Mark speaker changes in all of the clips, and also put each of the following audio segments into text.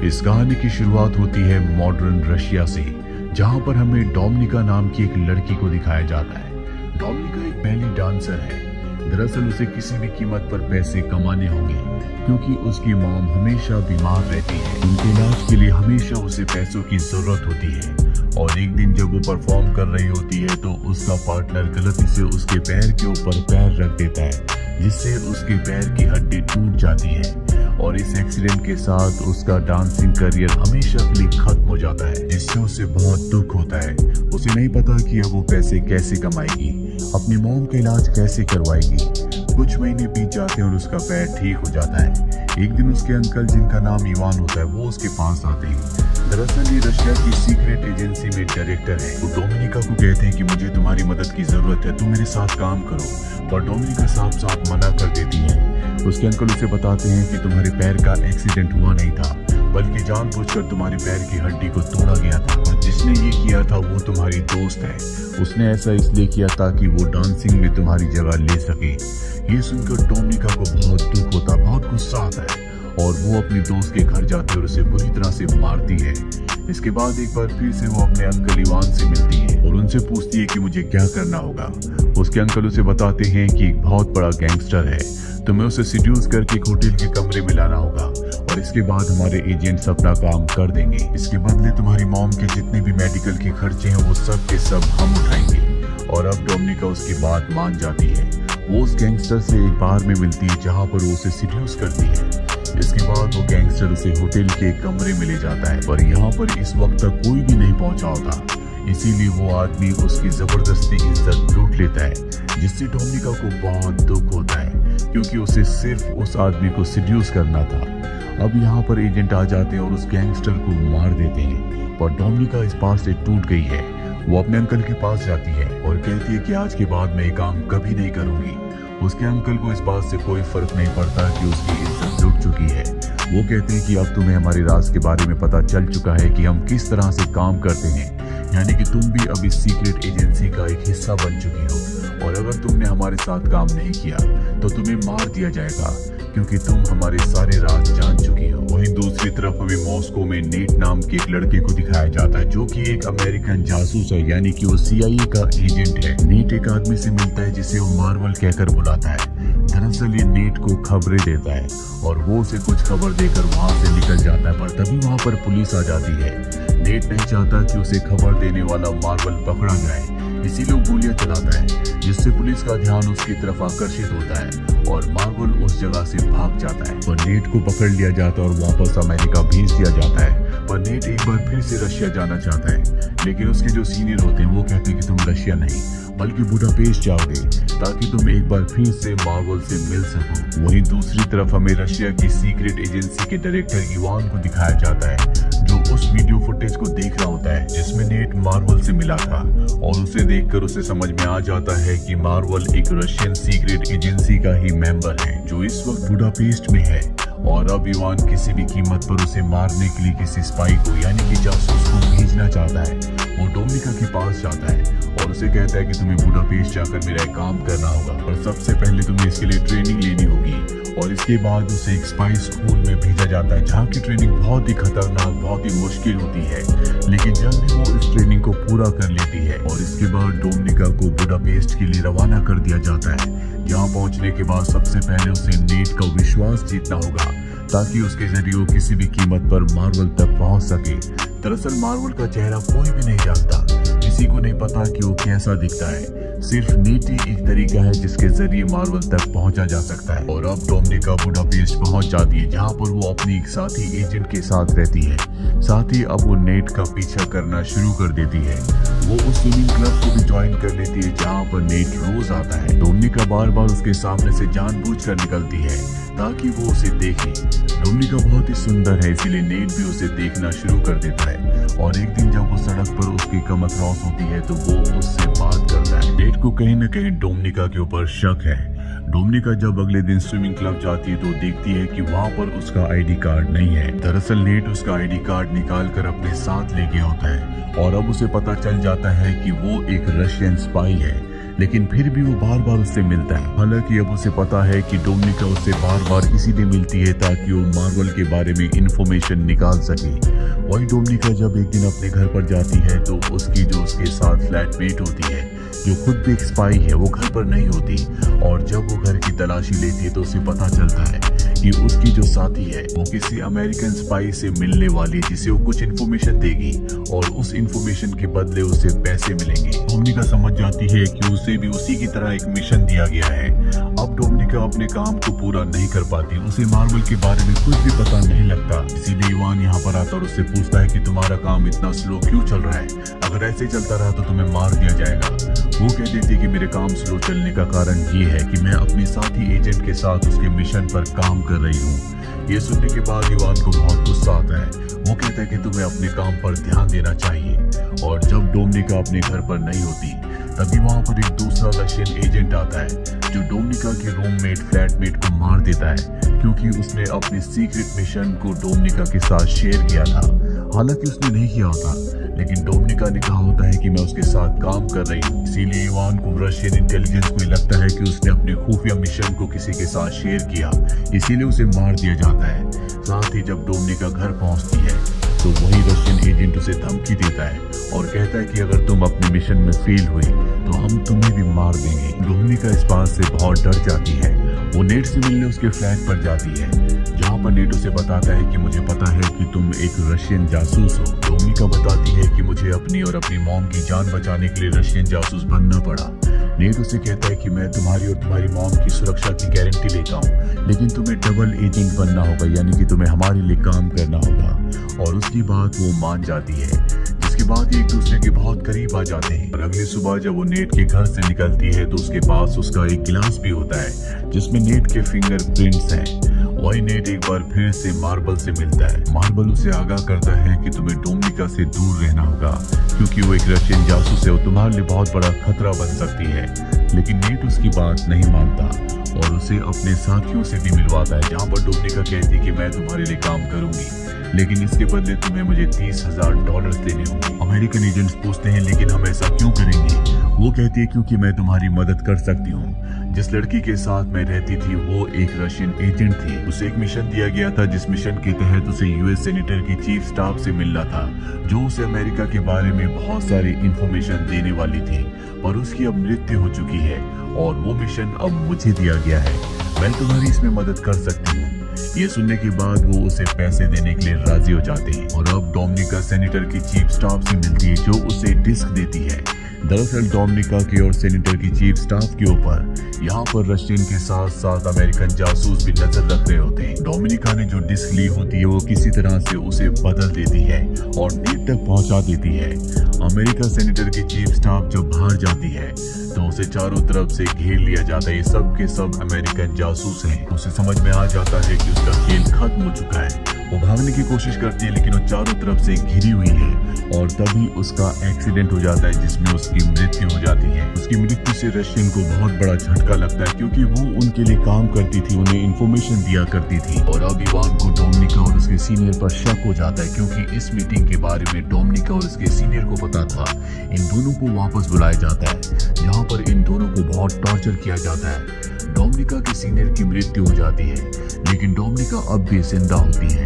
Speaker 1: इस कहानी की शुरुआत होती है मॉडर्न रशिया से, जहां पर हमें डोमिनिका नाम की एक लड़की को दिखाया जाता है। डोमिनिका एक बैली डांसर है। दरअसल उसे किसी भी कीमत पर पैसे कमाने होंगे, क्योंकि उसकी मॉम हमेशा बीमार रहती है। उनके इलाज के लिए हमेशा उसे पैसों की जरूरत होती है। और एक दिन जब वो परफॉर्म कर रही होती है तो उसका पार्टनर गलती से उसके पैर के ऊपर पैर रख देता है, जिससे उसके पैर की हड्डी टूट जाती है। और इस एक्सीडेंट के साथ उसका डांसिंग करियर हमेशा के लिए खत्म हो जाता है, जिससे उसे बहुत दुख होता है। उसे नहीं पता कि अब वो पैसे कैसे कमाएगी, अपनी मॉम का इलाज कैसे करवाएगी। कुछ महीने बीत जाते हैं और उसका पैर ठीक हो जाता है। एक दिन उसके अंकल, जिनका नाम इवान होता है, वो उसके पास आते हैं। दरअसल ये रशिया की सीक्रेट एजेंसी में डायरेक्टर है। वो डोमिनिका को कहते हैं कि मुझे तुम्हारी मदद की जरूरत है, तुम मेरे साथ काम करो। पर डोमिनिका साफ साफ मना कर देती है। उसके अंकल उसे बताते हैं कि तुम्हारे पैर का एक्सीडेंट हुआ नहीं था, बल्कि जानबूझकर तुम्हारे पैर की हड्डी को तोड़ा गया था, और जिसने ये किया था वो तुम्हारी दोस्त है। उसने ऐसा इसलिए किया ताकि वो डांसिंग में तुम्हारी जगह ले सके। ये सुनकर डोमिनिका को बहुत दुख होता, बहुत गुस्सा आता है, और वो अपने दोस्त के घर जाती है और उसे बुरी तरह से मारती है। इसके बाद एक बार फिर से वो अपने अंकल इवान से मिलती है और उनसे पूछती है कि मुझे क्या करना होगा। उसके अंकल उसे बताते हैं कि एक बहुत बड़ा गैंगस्टर है, तुम्हें उसे सिड्यूस करके एक होटल के कमरे में लाना होगा, और इसके बाद हमारे एजेंट्स अपना काम कर देंगे। इसके बदले तुम्हारी मॉम के जितने भी मेडिकल के खर्चे हैं वो सब के सब हम उठाएंगे। और अब डोमिनिका उसकी बात मान जाती है। वो उस गैंगस्टर से एक बार में मिलती है जहाँ पर वो उसे सिड्यूस करती है। इसके बाद वो गैंगस्टर उसे होटल के एक कमरे में ले जाता है, पर यहाँ पर इस वक्त तक कोई भी नहीं पहुंचा होता। इसीलिए वो आदमी उसकी जबरदस्ती इज्जत लूट लेता है, जिससे डोमिनिका को बहुत दुख होता है, क्योंकि उसे सिर्फ उस आदमी को सिड्यूस करना था। अब यहाँ पर एजेंट आ जाते हैं और उस गैंगस्टर को मार देते हैं, पर डोमिनिका इस बात से टूट गई है। वो अपने अंकल के पास जाती है और कहती है कि आज के बाद मैं ये काम कभी नहीं करूंगी। उसके अंकल को इस बात से कोई फर्क नहीं पड़ता कि उसकी इज्जत लुट चुकी है। वो कहते हैं कि अब तुम्हें हमारे राज के बारे में पता चल चुका है कि हम किस तरह से काम करते हैं, यानी कि तुम भी अब इस सीक्रेट एजेंसी का एक हिस्सा बन चुकी हो, और अगर तुमने हमारे साथ काम नहीं किया तो तुम्हें मार दिया जाएगा, क्योंकि तुम हमारे सारे राज जान चुकी हो। वहीं दूसरी तरफ हमें मॉस्को में नेट नाम के एक लड़के को दिखाया जाता है, जो कि एक अमेरिकन जासूस है, यानी कि वो CIA का एजेंट है। नेट एक आदमी से मिलता है जिसे वो मार्वल कहकर बुलाता है। दरअसल ये नेट को खबरें देता है और वो उसे कुछ खबर देकर वहाँ से निकल जाता है, पर तभी वहाँ पर पुलिस आ जाती है। नेट नहीं चाहता कि उसे खबर देने वाला मार्वल पकड़ा जाए, इसीलिए वो गोलियां चलाता है, जिससे पुलिस का ध्यान उसकी तरफ आकर्षित होता है और मार्वल उस जगह से भाग जाता है। पर नेट को पकड़ लिया जाता है और वापस अमेरिका भेज दिया जाता है। पर नेट एक बार फिर से रशिया जाना चाहता है, लेकिन उसके जो सीनियर होते हैं वो कहते हैं कि तुम रशिया नहीं बल्कि बुडापेस्ट जाओगे, ताकि तुम एक बार फिर से मार्वल से मिल सको। वहीं दूसरी तरफ हमें रशिया की सीक्रेट एजेंसी के डायरेक्टर इवान को दिखाया जाता है, जो उस वीडियो फुटेज को देख रहा होता है जिसमें नेट मार्वल से मिला था, और उसे देखकर उसे समझ में आ जाता है कि मार्वल एक रशियन सीक्रेट एजेंसी का ही मेंबर है, जो इस वक्त बुडापेस्ट में है। और अब इवान किसी भी कीमत पर उसे मारने के लिए किसी स्पाई को, यानी कि जासूस को भेजना चाहता है। वो डोमिनिका के पास जाता है और उसे कहता है कि तुम्हें बुडापेस्ट जाकर मेरा एक काम करना होगा, और सबसे पहले तुम्हें इसके लिए ट्रेनिंग लेनी होगी। और इसके बाद उसे एक स्पाई स्कूल में भेजा जाता है, जहाँ की ट्रेनिंग बहुत ही खतरनाक, बहुत ही मुश्किल होती है, लेकिन जल्दी वो इस ट्रेनिंग को पूरा कर लेती है। और इसके बाद डोमिनिका को बुडापेस्ट के लिए रवाना कर दिया जाता है, जहाँ पहुँचने के बाद सबसे पहले उसे नेट का विश्वास जीतना होगा, ताकि उसके जरिए वो किसी भी कीमत पर मार्वल तक पहुँच सके। दरअसल मार्वल का चेहरा कोई भी नहीं जानता, किसी को नहीं पता कि वो कैसा दिखता है। सिर्फ नेट ही एक तरीका है जिसके जरिए मार्वल तक पहुंचा जा सकता है। और अब डोमिनिका बुडापेस्ट पहुंच जाती है, जहां पर वो अपनी एक साथी एजेंट के साथ रहती है। साथ ही अब वो नेट का पीछा करना शुरू कर देती है। वो उस स्विमिंग क्लब को भी ज्वाइन कर लेती है, जहाँ पर नेट रोज आता है। डोमिनिका बार बार उसके सामने से जानबूझकर निकलती है ताकि वो उसे देखे। डोमिनिका बहुत ही सुंदर है, इसीलिए नेट भी उसे देखना शुरू कर देता है। और एक दिन जब वो सड़क पर उसकी कमर क्रॉस होती है तो वो उससे बात करता है। नेट को कहीं न कहीं डोमिनिका के ऊपर शक है। डोमिनिका जब अगले दिन स्विमिंग क्लब जाती है तो देखती है कि वहाँ पर उसका ID कार्ड नहीं है। दरअसल नेट उसका ID कार्ड निकाल कर अपने साथ ले गया होता है, और अब उसे पता चल जाता है कि वो एक रशियन स्पाई है। लेकिन फिर भी वो बार बार उससे मिलता है। हालांकि अब उसे पता है कि डोमिनिका उससे बार बार इसीलिए मिलती है ताकि वो मार्वल के बारे में इंफॉर्मेशन निकाल सके। वही डोमिनिका जब एक दिन अपने घर पर जाती है तो उसकी जो उसके साथ फ्लैटमेट होती है, जो खुद भी एक स्पाई है, वो घर पर नहीं होती। और जब वो घर की तलाशी लेती है तो उसे पता चलता है कि उसकी जो साथी है वो किसी अमेरिकन स्पाई से मिलने वाली, जिसे वो कुछ इन्फॉर्मेशन देगी और उस इन्फॉर्मेशन के बदले उसे पैसे मिलेंगे। डोमिनिका समझ जाती है कि उसे भी उसी की तरह एक मिशन दिया गया है। अब डोमिनिका अपने काम को पूरा नहीं कर पाती, उसे मार्वल के बारे में कुछ भी पता नहीं लगता। इसीलिए इवान यहाँ पर आता और उससे पूछता है कि तुम्हारा काम इतना स्लो क्यों चल रहा है, अगर ऐसे चलता रहा तो तुम्हें मार दिया जाएगा। वो कह देती कि मेरे काम स्लो चलने का कारण ये है कि मैं अपने साथी एजेंट के साथ उसके मिशन पर काम कर रही हूँ। ये सुनने के बाद इवान को बहुत गुस्सा आता है। वो कहता है कि तुम्हें अपने काम पर ध्यान देना चाहिए। और जब डोमिनिका अपने घर पर नहीं होती तभी वहाँ पर एक दूसरा रशियन एजेंट आता है जो डोमिनिका के रूममेट फ्लैटमेट को मार देता है क्योंकि उसने अपने सीक्रेट मिशन को डोमिनिका के साथ शेयर किया था। हालांकि उसने नहीं किया होता, लेकिन डोमिनिका ने कहा होता है कि मैं उसके साथ काम कर रही हूँ। इसीलिए इवान को रशियन इंटेलिजेंस को लगता है कि उसने अपने खुफिया मिशन को किसी के साथ शेयर किया, इसीलिए उसे मार दिया जाता है। साथ ही जब डोमिनिका घर पहुंचती है तो वही रशियन एजेंट उसे धमकी देता है और कहता है कि अगर तुम अपने मिशन में फेल हुई तो हम तुम्हें भी मार देंगे। डोमिनिका इस बात से बहुत डर जाती है। वो नेट से मिलने उसके फ्लैट पर जाती है, जहाँ पर नेट उसे बताता है कि मुझे पता है कि तुम एक रशियन जासूस हो। डोमिनिका बताती है कि मुझे अपनी और अपनी मॉम की जान बचाने के लिए रशियन जासूस बनना पड़ा। नेट उसे कहता है कि मैं तुम्हारी और तुम्हारी मॉम की सुरक्षा की गारंटी लेता हूँ, लेकिन तुम्हें डबल एजेंट बनना होगा, यानी कि तुम्हें हमारे लिए काम करना होगा। और उसकी बात वो मान जाती है, जिसके बाद एक दूसरे के बहुत करीब आ जाते हैं। और अगली सुबह जब वो नेट के घर से निकलती है तो उसके पास उसका एक गिलास भी होता है जिसमें नेट के फिंगरप्रिंट्स हैं। वही नेट एक बार फिर से मार्बल से मिलता है। मार्बल उसे आगाह करता है कि तुम्हें डोमिनिका से दूर रहना होगा क्योंकि वो एक रशियन जासूस है और तुम्हारे लिए बहुत बड़ा खतरा बन सकती है। लेकिन नेट उसकी बात नहीं मानता और उसे अपने साथियों से भी मिलवाता है, जहाँ पर डोमिनिका कहती है कि मैं तुम्हारे लिए काम करूंगी, लेकिन इसके बदले तुम्हें मुझे $30,000 देने होंगे। अमेरिकन एजेंट्स पूछते हैं लेकिन हम ऐसा क्यों करेंगे? वो कहती है क्योंकि मैं तुम्हारी मदद कर सकती हूँ। जिस लड़की के साथ मैं रहती थी वो एक रशियन एजेंट थी। उसे एक मिशन दिया गया था जिस मिशन के तहत उसे यूएस सेनेटर की चीफ स्टाफ से मिलना था, जो उसे अमेरिका के बारे में बहुत सारी इंफॉर्मेशन देने वाली थी, पर उसकी अब मृत्यु हो चुकी है और वो मिशन अब मुझे दिया गया है। मैं तुम्हारी इसमें मदद कर सकती हूँ। ये सुनने के बाद वो उसे पैसे देने के लिए राजी हो जाते हैं और अब डोमिनिका सेनेटर की चीफ स्टाफ से मिलती है जो उसे डिस्क देती है। दरअसल डोमिनिका के और सेनेटर की चीफ स्टाफ के ऊपर यहाँ पर रशियन के साथ साथ अमेरिकन जासूस भी नजर रख रहे होते हैं। डोमिनिका ने जो डिस्क ली होती है वो किसी तरह से उसे बदल देती है और नेट तक पहुंचा देती है। अमेरिका सेनेटर की चीफ स्टाफ जब बाहर जाती है तो उसे चारों तरफ से घेर लिया जाता है। ये सब के सब अमेरिकन जासूस हैं। उसे समझ में आ जाता है कि उसका खेल खत्म हो चुका है। वो भागने की कोशिश करती है लेकिन वो चारों तरफ से घिरी हुई है और तभी उसका एक्सीडेंट हो जाता है जिसमें उसकी मृत्यु हो जाती है। उसकी मृत्यु से रशियन को बहुत बड़ा झटका लगता है क्योंकि वो उनके लिए काम करती थी, उन्हें इंफॉर्मेशन दिया करती थी। और अब इवान को डोमिनिका और उसके सीनियर पर शक हो जाता है क्योंकि इस मीटिंग के बारे में डोमिनिका और उसके सीनियर को पता था। इन दोनों को वापस बुलाया जाता है जहाँ पर इन दोनों को बहुत टॉर्चर किया जाता है। डोमिनिका के सीनियर की मृत्यु हो जाती है लेकिन डोमिनिका अब भी जिंदा होती है।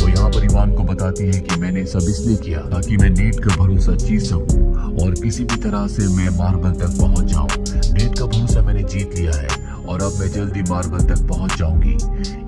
Speaker 1: वो यहाँ पर इवान को बताती है कि मैंने सब इसलिए किया ताकि मैं नेट का भरोसा जीत सकूं और किसी भी तरह से मैं मार्बल तक पहुंच जाऊं। नेट का भरोसा मैंने जीत लिया है और अब मैं जल्दी मार्बल तक पहुंच जाऊंगी।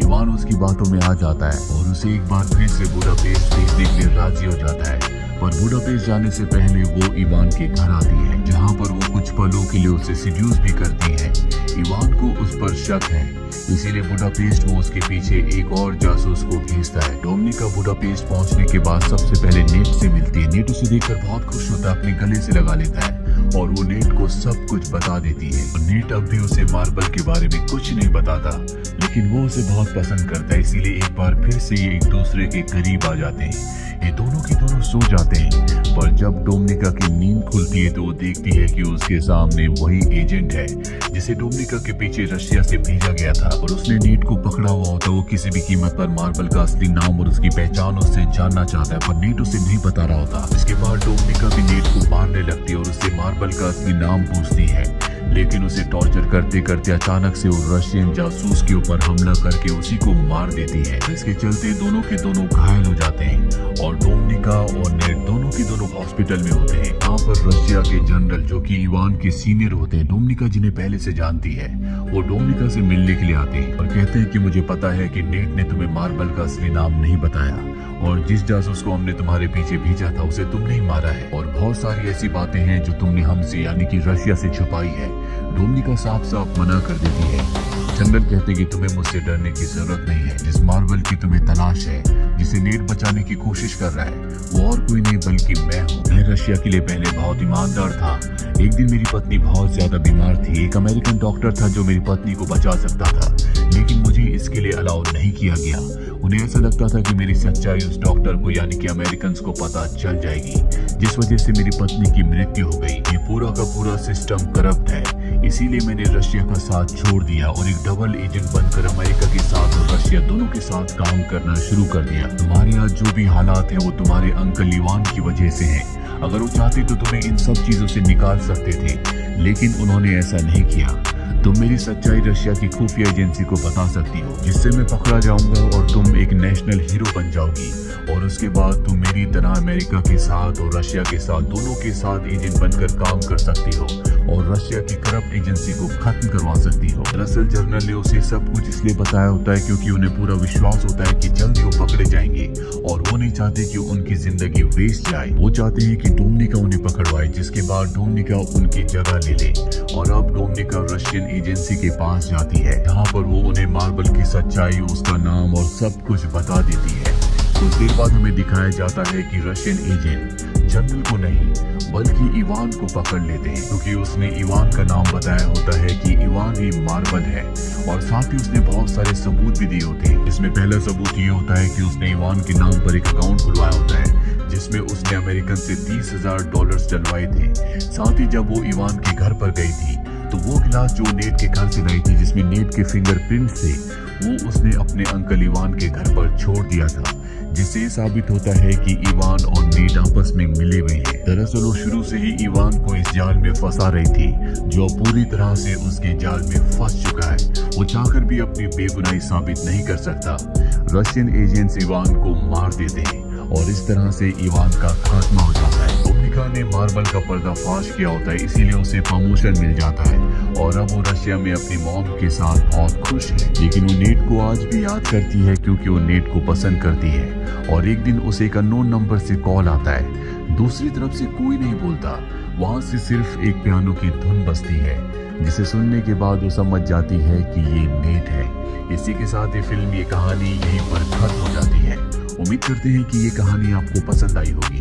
Speaker 1: इवान उसकी बातों में आ जाता है और उसे एक बार फिर से बुडापेस्ट भेजने के लिए राजी हो जाता है, पर बुडापेस्ट जाने से पहले वो इवान के घर आती है जहाँ पर वो कुछ पलों के लिए उसे सिड्यूस भी करती है। इवान को उस पर शक है, इसीलिए बुडापेस्ट वो उसके पीछे एक और जासूस को भेजता है। डोमिनिका बुडापेस्ट पहुंचने के बाद सबसे पहले नेट से मिलती है। नेट उसे देखकर बहुत खुश होता है, अपने गले से लगा लेता है और वो नेट को सब कुछ बता देती है। और नेट अब भी उसे मार्बल के बारे में कुछ नहीं बताता, लेकिन वो उसे बहुत पसंद करता है, इसीलिए एक बार फिर से ये एक दूसरे के करीब आ जाते हैं। ये दोनों के दोनों सो जाते हैं, पर जब डोमिनिका की नींद खुलती है तो वो देखती है कि उसके सामने वही एजेंट है जिसे डोमिनिका के पीछे रशिया से भेजा गया था और उसने नेट को पकड़ा हुआ होता। वो किसी भी कीमत पर मार्बल का असली नाम और उसकी पहचान उससे जानना चाहता है, पर नेट उसे नहीं बता रहा होता। इसके बाद डोमिनिका भी नेट को मारने लगती है और उससे मार्बल का असली नाम पूछती है, लेकिन उसे टॉर्चर करते करते अचानक से वो रशियन जासूस के ऊपर हमला करके उसी को मार देती है। इसके चलते दोनों के दोनों घायल हो जाते हैं और डोमिनिका और नेट दोनों के दोनों हॉस्पिटल में होते हैं। यहाँ पर रशिया के जनरल जो कि इवान के सीनियर होते हैं, डोमिनिका जिन्हें पहले से जानती है, वो डोमिनिका से मिलने के लिए आते हैं और कहते हैं कि मुझे पता है कि नेट ने तुम्हें मार्बल का असली नाम नहीं बताया और जिस जासूस को हमने तुम्हारे पीछे भेजा था उसे तुमने ही मारा है और बहुत सारी ऐसी बातें हैं जो तुमने हमसे यानी कि रशिया से छुपाई है। डोमिनिका साफ साफ मना कर देती है। जनरल कहते हैं कि तुम्हें मुझसे डरने की जरूरत नहीं है। जिस मार्बल की तुम्हें तलाश है, जिसे नेट बचाने की कोशिश कर रहा है, वो और कोई नहीं बल्कि मैं हूँ। मैं रशिया के लिए पहले बहुत ईमानदार था। एक दिन मेरी पत्नी बहुत ज्यादा बीमार थी। एक अमेरिकन डॉक्टर था जो मेरी पत्नी को बचा सकता था, लेकिन मुझे इसके लिए अलाउ नहीं किया गया। उन्हें ऐसा लगता था कि मेरी सच्चाई उस डॉक्टर को यानी कि अमेरिकन को पता चल जाएगी, जिस वजह से मेरी पत्नी की मृत्यु हो गई। ये पूरा का पूरा सिस्टम करप्ट है, इसीलिए मैंने रशिया का साथ छोड़ दिया और एक डबल एजेंट बनकर अमेरिका के साथ और रशिया दोनों के साथ काम करना शुरू कर दिया। तुम्हारे यहाँ जो भी हालात है वो तुम्हारे अंकल इवान की वजह से है। अगर वो चाहते तो तुम्हें इन सब चीजों से निकाल सकते थे, लेकिन उन्होंने ऐसा नहीं किया। तुम मेरी सच्चाई रशिया की खुफिया एजेंसी को बता सकती हो, जिससे मैं पकड़ा जाऊंगा और तुम एक नेशनल हीरो बन जाओगी और उसके बाद तुम मेरी तरह अमेरिका के साथ और रशिया के साथ दोनों के साथ एजेंट बनकर काम कर सकती हो और रशिया की करप्ट एजेंसी को खत्म करवा सकती हो। दरअसल जनरल ने उसे सब कुछ इसलिए बताया होता है क्योंकि उन्हें पूरा विश्वास होता है कि जल्दी वो पकड़े जाएंगे और वो नहीं चाहते कि उनकी जिंदगी वेस्ट जाए। वो चाहते हैं कि डोमिनिका उन्हें पकड़वाए, जिसके बाद डोमिनिका उनकी जगह ले ले और अब डोमिनिका रशियन एजेंसी के पास जाती है, जहाँ पर वो उन्हें मार्बल की सच्चाई, उसका नाम और सब कुछ बता देती है। कुछ देर बाद हमें दिखाया जाता है कि रशियन एजेंट जनरल को नहीं बल्कि इवान को पकड़ लेते हैं, क्योंकि उसने इवान का नाम बताया होता है कि इवान ही मार्बल है और साथ ही उसने बहुत सारे सबूत भी दिए होते हैं। इसमें पहला सबूत ये होता है कि उसने इवान के नाम पर एक अकाउंट खुलवाया होता है, जिसमें उसने अमेरिकन से $30,000 डलवाए थे। साथ ही जब वो इवान के घर पर गई थी तो वो गिलास जो नेट के घर से लाई थी, जिसमें नेट के फिंगरप्रिंट थे, वो उसने अपने अंकल इवान के घर पर छोड़ दिया था, जिससे ये साबित होता है कि इवान और नेट आपस में मिले हुए हैं। दरअसल वो शुरू से ही इवान को इस जाल में फंसा रही थी, जो पूरी तरह से उसके जाल में फंस चुका है। वो चाहकर भी अपनी बेगुनाही साबित नहीं कर सकता। रशियन एजेंट्स इवान को मार देते हैं और इस तरह से इवान का खात्मा हो जाता है। डोमिनिका ने मार्बल का पर्दाफाश किया होता है, इसीलिए उसे प्रमोशन मिल जाता है और अब वो रशिया में अपनी मॉम के साथ बहुत खुश है। लेकिन वो नेट को आज भी याद करती है क्योंकि वो नेट को पसंद करती है और एक दिन उसे एक अननोन नंबर से कॉल आता है। दूसरी तरफ से कोई नहीं बोलता, वहां से सिर्फ एक पियानो की धुन बजती है, जिसे सुनने के बाद वो समझ जाती है कि ये नेट है। इसी के साथ ये फिल्म, ये कहानी यहीं पर खत्म हो जाती है। उम्मीद करते हैं कि ये कहानी आपको पसंद आई होगी।